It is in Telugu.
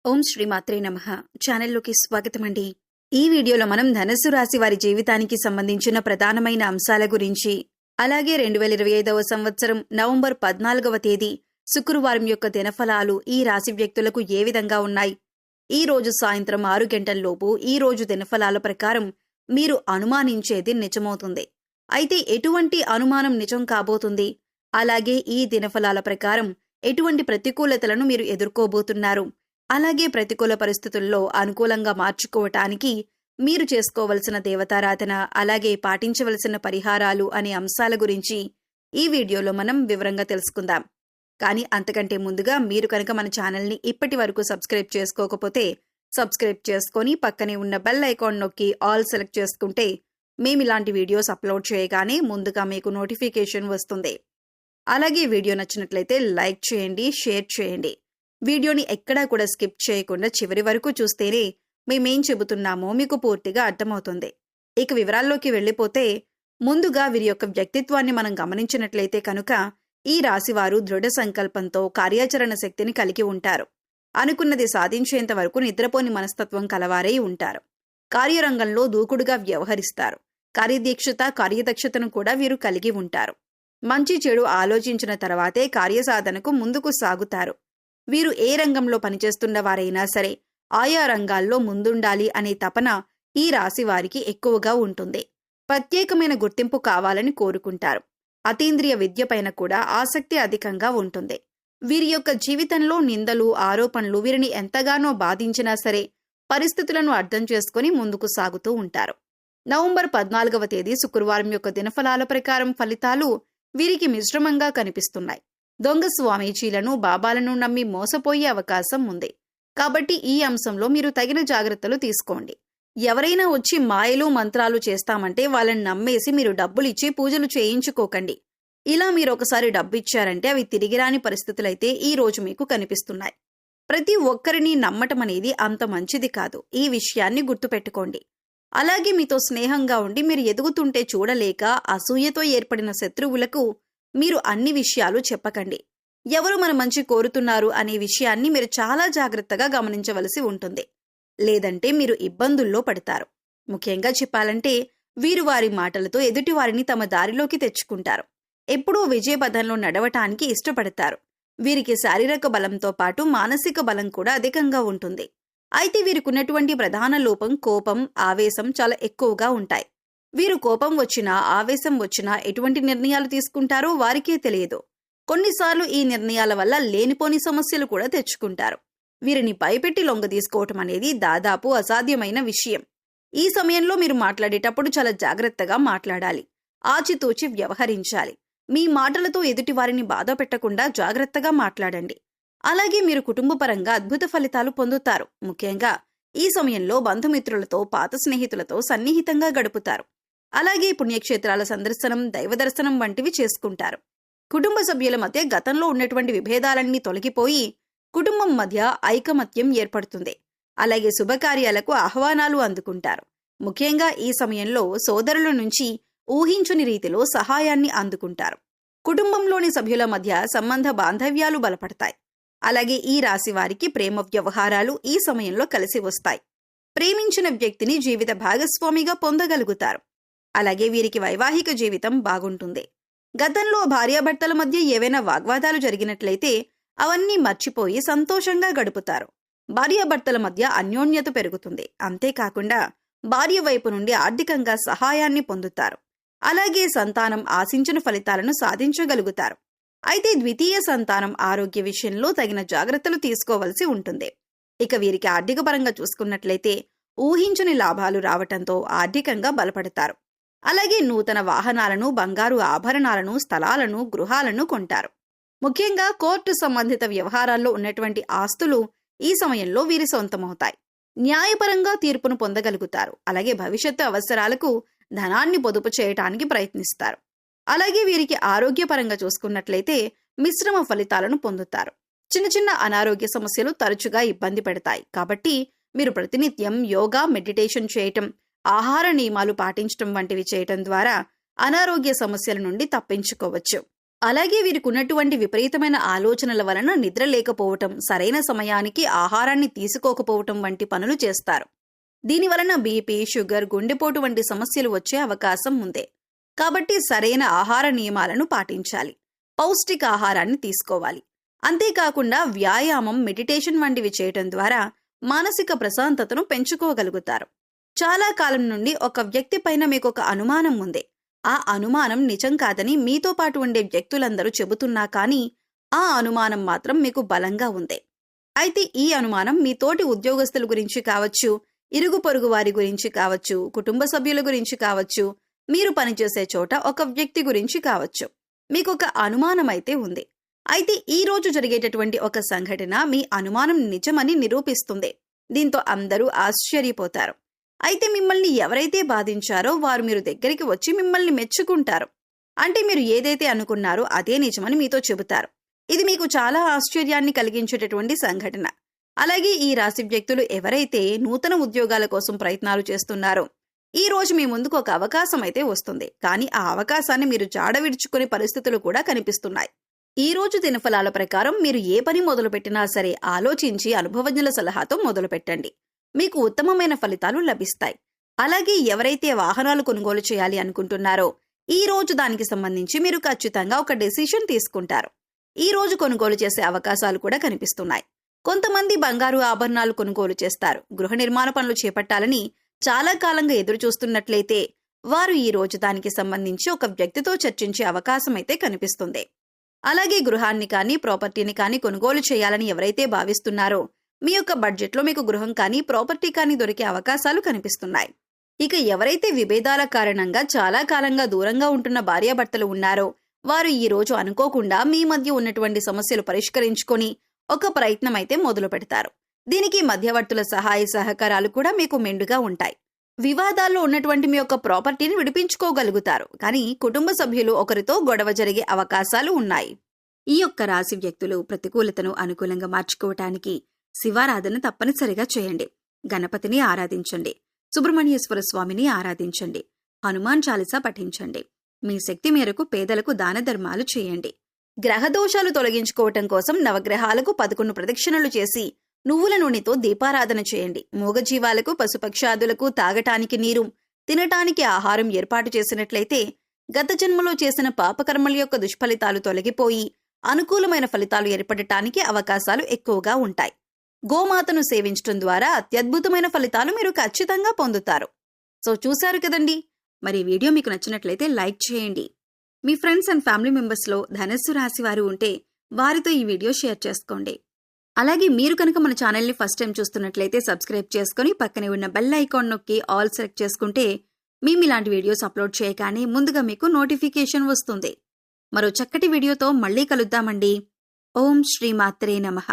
ఓం శ్రీమాత్రే నమః. ఛానల్లోకి స్వాగతమండి. ఈ వీడియోలో మనం ధనుస్సు రాశి వారి జీవితానికి సంబంధించిన ప్రధానమైన అంశాల గురించి, అలాగే 2025వ సంవత్సరం నవంబర్ 14వ తేదీ శుక్రవారం యొక్క దినఫలాలు ఈ రాశి వ్యక్తులకు ఏ విధంగా ఉన్నాయి, ఈ రోజు సాయంత్రం 6 గంటల్లోపు ఈ రోజు దినఫలాల ప్రకారం మీరు అనుమానించేది నిజమవుతుంది. అయితే ఎటువంటి అనుమానం నిజం కాబోతుంది, అలాగే ఈ దినఫలాల ప్రకారం ఎటువంటి ప్రతికూలతలను మీరు ఎదుర్కోబోతున్నారు, అలాగే ప్రతికూల పరిస్థితుల్లో అనుకూలంగా మార్చుకోవటానికి మీరు చేసుకోవలసిన దేవతారాధన, అలాగే పాటించవలసిన పరిహారాలు అనే అంశాల గురించి ఈ వీడియోలో మనం వివరంగా తెలుసుకుందాం. కానీ అంతకంటే ముందుగా మీరు కనుక మన ఛానల్ని ఇప్పటి వరకు సబ్స్క్రైబ్ చేసుకోకపోతే సబ్స్క్రైబ్ చేసుకొని పక్కనే ఉన్న బెల్ ఐకాన్ నొక్కి ఆల్ సెలెక్ట్ చేసుకుంటే మేమిలాంటి వీడియోస్ అప్లోడ్ చేయగానే ముందుగా మీకు నోటిఫికేషన్ వస్తుంది. అలాగే వీడియో నచ్చినట్లయితే లైక్ చేయండి, షేర్ చేయండి. వీడియోని ఎక్కడా కూడా స్కిప్ చేయకుండా చివరి వరకు చూస్తేనే మేమేం చెబుతున్నామో మీకు పూర్తిగా అర్థమవుతుంది. ఇక వివరాల్లోకి వెళ్ళిపోతే, ముందుగా వీరి యొక్క వ్యక్తిత్వాన్ని మనం గమనించినట్లయితే కనుక ఈ రాశివారు దృఢ సంకల్పంతో కార్యాచరణ శక్తిని కలిగి ఉంటారు. అనుకున్నది సాధించేంత వరకు నిద్రపోని మనస్తత్వం కలవారై ఉంటారు. కార్యరంగంలో దూకుడుగా వ్యవహరిస్తారు. కార్యదక్షతను కూడా వీరు కలిగి ఉంటారు. మంచి చెడు ఆలోచించిన తర్వాతే కార్యసాధనకు ముందుకు సాగుతారు. వీరు ఏ రంగంలో పనిచేస్తున్న వారైనా సరే ఆయా రంగాల్లో ముందుండాలి అనే తపన ఈ రాశి వారికి ఎక్కువగా ఉంటుంది. ప్రత్యేకమైన గుర్తింపు కావాలని కోరుకుంటారు. అతీంద్రియ విద్యపైన కూడా ఆసక్తి అధికంగా ఉంటుంది. వీరి యొక్క జీవితంలో నిందలు, ఆరోపణలు వీరిని ఎంతగానో బాధించినా సరే పరిస్థితులను అర్థం చేసుకుని ముందుకు సాగుతూ ఉంటారు. నవంబర్ 14వ తేదీ శుక్రవారం యొక్క దినఫలాల ప్రకారం ఫలితాలు వీరికి మిశ్రమంగా కనిపిస్తున్నాయి. దొంగ స్వామీజీలను, బాబాలను నమ్మి మోసపోయే అవకాశం ఉంది. కాబట్టి ఈ అంశంలో మీరు తగిన జాగ్రత్తలు తీసుకోండి. ఎవరైనా వచ్చి మాయలు, మంత్రాలు చేస్తామంటే వాళ్ళని నమ్మేసి మీరు డబ్బులిచ్చి పూజలు చేయించుకోకండి. ఇలా మీరు ఒకసారి డబ్బిచ్చారంటే అవి తిరిగిరాని పరిస్థితులైతే ఈ రోజు మీకు కనిపిస్తున్నాయి. ప్రతి ఒక్కరిని నమ్మటం అనేది అంత మంచిది కాదు. ఈ విషయాన్ని గుర్తుపెట్టుకోండి. అలాగే మీతో స్నేహంగా ఉండి మీరు ఎదుగుతుంటే చూడలేక అసూయతో ఏర్పడిన శత్రువులకు మీరు అన్ని విషయాలు చెప్పకండి. ఎవరు మన మంచి కోరుతున్నారు అనే విషయాన్ని మీరు చాలా జాగ్రత్తగా గమనించవలసి ఉంటుంది. లేదంటే మీరు ఇబ్బందుల్లో పడతారు. ముఖ్యంగా చెప్పాలంటే వీరు వారి మాటలతో ఎదుటివారిని తమ దారిలోకి తెచ్చుకుంటారు. ఎప్పుడూ విజయపథంలో నడవటానికి ఇష్టపడతారు. వీరికి శారీరక బలంతో పాటు మానసిక బలం కూడా అధికంగా ఉంటుంది. అయితే వీరికున్నటువంటి ప్రధాన లోపం కోపం, ఆవేశం చాలా ఎక్కువగా ఉంటాయి. వీరు కోపం వచ్చినా, ఆవేశం వచ్చినా ఎటువంటి నిర్ణయాలు తీసుకుంటారో వారికే తెలియదు. కొన్నిసార్లు ఈ నిర్ణయాల వల్ల లేనిపోని సమస్యలు కూడా తెచ్చుకుంటారు. వీరిని భయపెట్టి లొంగ తీసుకోవటం అనేది దాదాపు అసాధ్యమైన విషయం. ఈ సమయంలో మీరు మాట్లాడేటప్పుడు చాలా జాగ్రత్తగా మాట్లాడాలి. ఆచితూచి వ్యవహరించాలి. మీ మాటలతో ఎదుటి వారిని బాధ పెట్టకుండా జాగ్రత్తగా మాట్లాడండి. అలాగే మీరు కుటుంబపరంగా అద్భుత ఫలితాలు పొందుతారు. ముఖ్యంగా ఈ సమయంలో బంధుమిత్రులతో, పాత స్నేహితులతో సన్నిహితంగా గడుపుతారు. అలాగే పుణ్యక్షేత్రాల సందర్శనం, దైవ దర్శనం వంటివి చేసుకుంటారు. కుటుంబ సభ్యుల మధ్య గతంలో ఉన్నటువంటి విభేదాలన్నీ తొలగిపోయి కుటుంబం మధ్య ఐకమత్యం ఏర్పడుతుంది. అలాగే శుభకార్యాలకు ఆహ్వానాలు అందుకుంటారు. ముఖ్యంగా ఈ సమయంలో సోదరుల నుంచి ఊహించుని రీతిలో సహాయాన్ని అందుకుంటారు. కుటుంబంలోని సభ్యుల మధ్య సంబంధ బాంధవ్యాలు బలపడతాయి. అలాగే ఈ రాశి వారికి ప్రేమ వ్యవహారాలు ఈ సమయంలో కలిసి వస్తాయి. ప్రేమించిన వ్యక్తిని జీవిత భాగస్వామిగా పొందగలుగుతారు. అలాగే వీరికి వైవాహిక జీవితం బాగుంటుంది. గతంలో భార్యాభర్తల మధ్య ఏవైనా వాగ్వాదాలు జరిగినట్లయితే అవన్నీ మర్చిపోయి సంతోషంగా గడుపుతారు. భార్యాభర్తల మధ్య అన్యోన్యత పెరుగుతుంది. అంతేకాకుండా భార్య వైపు నుండి ఆర్థికంగా సహాయాన్ని పొందుతారు. అలాగే సంతానం ఆశించిన ఫలితాలను సాధించగలుగుతారు. అయితే ద్వితీయ సంతానం ఆరోగ్య విషయంలో తగిన జాగ్రత్తలు తీసుకోవలసి ఉంటుంది. ఇక వీరికి ఆర్థిక పరంగా చూసుకున్నట్లయితే ఊహించని లాభాలు రావటంతో ఆర్థికంగా బలపడతారు. అలాగే నూతన వాహనాలను, బంగారు ఆభరణాలను, స్థలాలను, గృహాలను కొంటారు. ముఖ్యంగా కోర్టు సంబంధిత వ్యవహారాల్లో ఉన్నటువంటి ఆస్తులు ఈ సమయంలో వీరి సొంతమవుతాయి. న్యాయపరంగా తీర్పును పొందగలుగుతారు. అలాగే భవిష్యత్తు అవసరాలకు ధనాన్ని పొదుపు చేయటానికి ప్రయత్నిస్తారు. అలాగే వీరికి ఆరోగ్యపరంగా చూసుకున్నట్లయితే మిశ్రమ ఫలితాలను పొందుతారు. చిన్న చిన్న అనారోగ్య సమస్యలు తరచుగా ఇబ్బంది పెడతాయి. కాబట్టి మీరు ప్రతినిత్యం యోగా, మెడిటేషన్ చేయటం, ఆహార నియమాలు పాటించటం వంటివి చేయటం ద్వారా అనారోగ్య సమస్యల నుండి తప్పించుకోవచ్చు. అలాగే వీరికున్నటువంటి విపరీతమైన ఆలోచనల వలన నిద్ర లేకపోవటం, సరైన సమయానికి ఆహారాన్ని తీసుకోకపోవటం వంటి పనులు చేస్తారు. దీనివలన బీపీ, షుగర్, గుండెపోటు వంటి సమస్యలు వచ్చే అవకాశం ఉంది. కాబట్టి సరైన ఆహార నియమాలను పాటించాలి. పౌష్టికాహారాన్ని తీసుకోవాలి. అంతేకాకుండా వ్యాయామం, మెడిటేషన్ వంటివి చేయటం ద్వారా మానసిక ప్రశాంతతను పెంచుకోగలుగుతారు. చాలా కాలం నుండి ఒక వ్యక్తి పైన మీకొక అనుమానం ఉంది. ఆ అనుమానం నిజం కాదని మీతో పాటు ఉండే వ్యక్తులందరూ చెబుతున్నా కానీ ఆ అనుమానం మాత్రం మీకు బలంగా ఉంది. అయితే ఈ అనుమానం మీ తోటి ఉద్యోగస్తుల గురించి కావచ్చు, ఇరుగు పొరుగు వారి గురించి కావచ్చు, కుటుంబ సభ్యుల గురించి కావచ్చు, మీరు పనిచేసే చోట ఒక వ్యక్తి గురించి కావచ్చు. మీకొక అనుమానం అయితే ఉంది. అయితే ఈ రోజు జరిగేటటువంటి ఒక సంఘటన మీ అనుమానం నిజమని నిరూపిస్తుంది. దీంతో అందరూ ఆశ్చర్యపోతారు. అయితే మిమ్మల్ని ఎవరైతే బాధించారో వారు మీరు దగ్గరికి వచ్చి మిమ్మల్ని మెచ్చుకుంటారు. అంటే మీరు ఏదైతే అనుకున్నారో అదే నిజమని మీతో చెబుతారు. ఇది మీకు చాలా ఆశ్చర్యాన్ని కలిగించేటటువంటి సంఘటన. అలాగే ఈ రాశి వ్యక్తులు ఎవరైతే నూతన ఉద్యోగాల కోసం ప్రయత్నాలు చేస్తున్నారో ఈ రోజు మీ ముందుకు ఒక అవకాశం అయితే వస్తుంది. కానీ ఆ అవకాశాన్ని మీరు జాడ విడుచుకునే పరిస్థితులు కూడా కనిపిస్తున్నాయి. ఈ రోజు దినఫలాల ప్రకారం మీరు ఏ పని మొదలుపెట్టినా సరే ఆలోచించి అనుభవజ్ఞుల సలహాతో మొదలుపెట్టండి. మీకు ఉత్తమమైన ఫలితాలు లభిస్తాయి. అలాగే ఎవరైతే వాహనాలు కొనుగోలు చేయాలి అనుకుంటున్నారో ఈ రోజు దానికి సంబంధించి మీరు ఖచ్చితంగా ఒక డెసిషన్ తీసుకుంటారు. ఈ రోజు కొనుగోలు చేసే అవకాశాలు కూడా కనిపిస్తున్నాయి. కొంతమంది బంగారు ఆభరణాలు కొనుగోలు చేస్తారు. గృహ నిర్మాణ పనులు చేపట్టాలని చాలా కాలంగా ఎదురు చూస్తున్నట్లయితే వారు ఈ రోజు దానికి సంబంధించి ఒక వ్యక్తితో చర్చించే అవకాశం అయితే కనిపిస్తుంది. అలాగే గృహాన్ని కానీ ప్రాపర్టీని కానీ కొనుగోలు చేయాలని ఎవరైతే భావిస్తున్నారో మీ యొక్క బడ్జెట్లో మీకు గృహం కానీ ప్రాపర్టీ కానీ దొరికే అవకాశాలు కనిపిస్తున్నాయి. ఇక ఎవరైతే విభేదాల కారణంగా చాలా కాలంగా దూరంగా ఉంటున్న భార్యాభర్తలు ఉన్నారో వారు ఈ రోజు అనుకోకుండా మీ మధ్య ఉన్నటువంటి సమస్యలు పరిష్కరించుకొని ఒక ప్రయత్నం అయితే మొదలు పెడతారు. దీనికి మధ్యవర్తుల సహాయ సహకారాలు కూడా మీకు మెండుగా ఉంటాయి. వివాదాల్లో ఉన్నటువంటి మీ యొక్క ప్రాపర్టీని విడిపించుకోగలుగుతారు. కానీ కుటుంబ సభ్యులు ఒకరితో గొడవ జరిగే అవకాశాలు ఉన్నాయి. ఈ యొక్క రాశి వ్యక్తులు ప్రతికూలతను అనుకూలంగా మార్చుకోవటానికి శివారాధన తప్పనిసరిగా చేయండి. గణపతిని ఆరాధించండి. సుబ్రహ్మణ్యేశ్వర స్వామిని ఆరాధించండి. హనుమాన్ చాలీసా పఠించండి. మీ శక్తి మేరకు పేదలకు దాన ధర్మాలు చేయండి. గ్రహదోషాలు తొలగించుకోవటం కోసం నవగ్రహాలకు 11 ప్రదక్షిణలు చేసి నువ్వుల నూనెతో దీపారాధన చేయండి. మూగజీవాలకు, పశుపక్షాదులకు తాగటానికి నీరు, తినటానికి ఆహారం ఏర్పాటు చేసినట్లయితే గత జన్మలో చేసిన పాపకర్మల యొక్క దుష్ఫలితాలు తొలగిపోయి అనుకూలమైన ఫలితాలు ఏర్పడటానికి అవకాశాలు ఎక్కువగా ఉంటాయి. గోమాతను సేవించడం ద్వారా అత్యద్భుతమైన ఫలితాలు మీరు ఖచ్చితంగా పొందుతారు. సో చూశారు కదండి. మరి వీడియో మీకు నచ్చినట్లయితే లైక్ చేయండి. మీ ఫ్రెండ్స్ అండ్ ఫ్యామిలీ మెంబర్స్లో ధనస్సు రాశి వారు ఉంటే వారితో ఈ వీడియో షేర్ చేసుకోండి. అలాగే మీరు కనుక మన ఛానల్ని ఫస్ట్ టైం చూస్తున్నట్లయితే సబ్స్క్రైబ్ చేసుకుని పక్కనే ఉన్న బెల్ ఐకాన్ నొక్కి ఆల్ సెలెక్ట్ చేసుకుంటే మేము ఇలాంటి వీడియోస్ అప్లోడ్ చేయగానే ముందుగా మీకు నోటిఫికేషన్ వస్తుంది. మరో చక్కటి వీడియోతో మళ్ళీ కలుద్దామండి. ఓం శ్రీ మాత్రే నమః.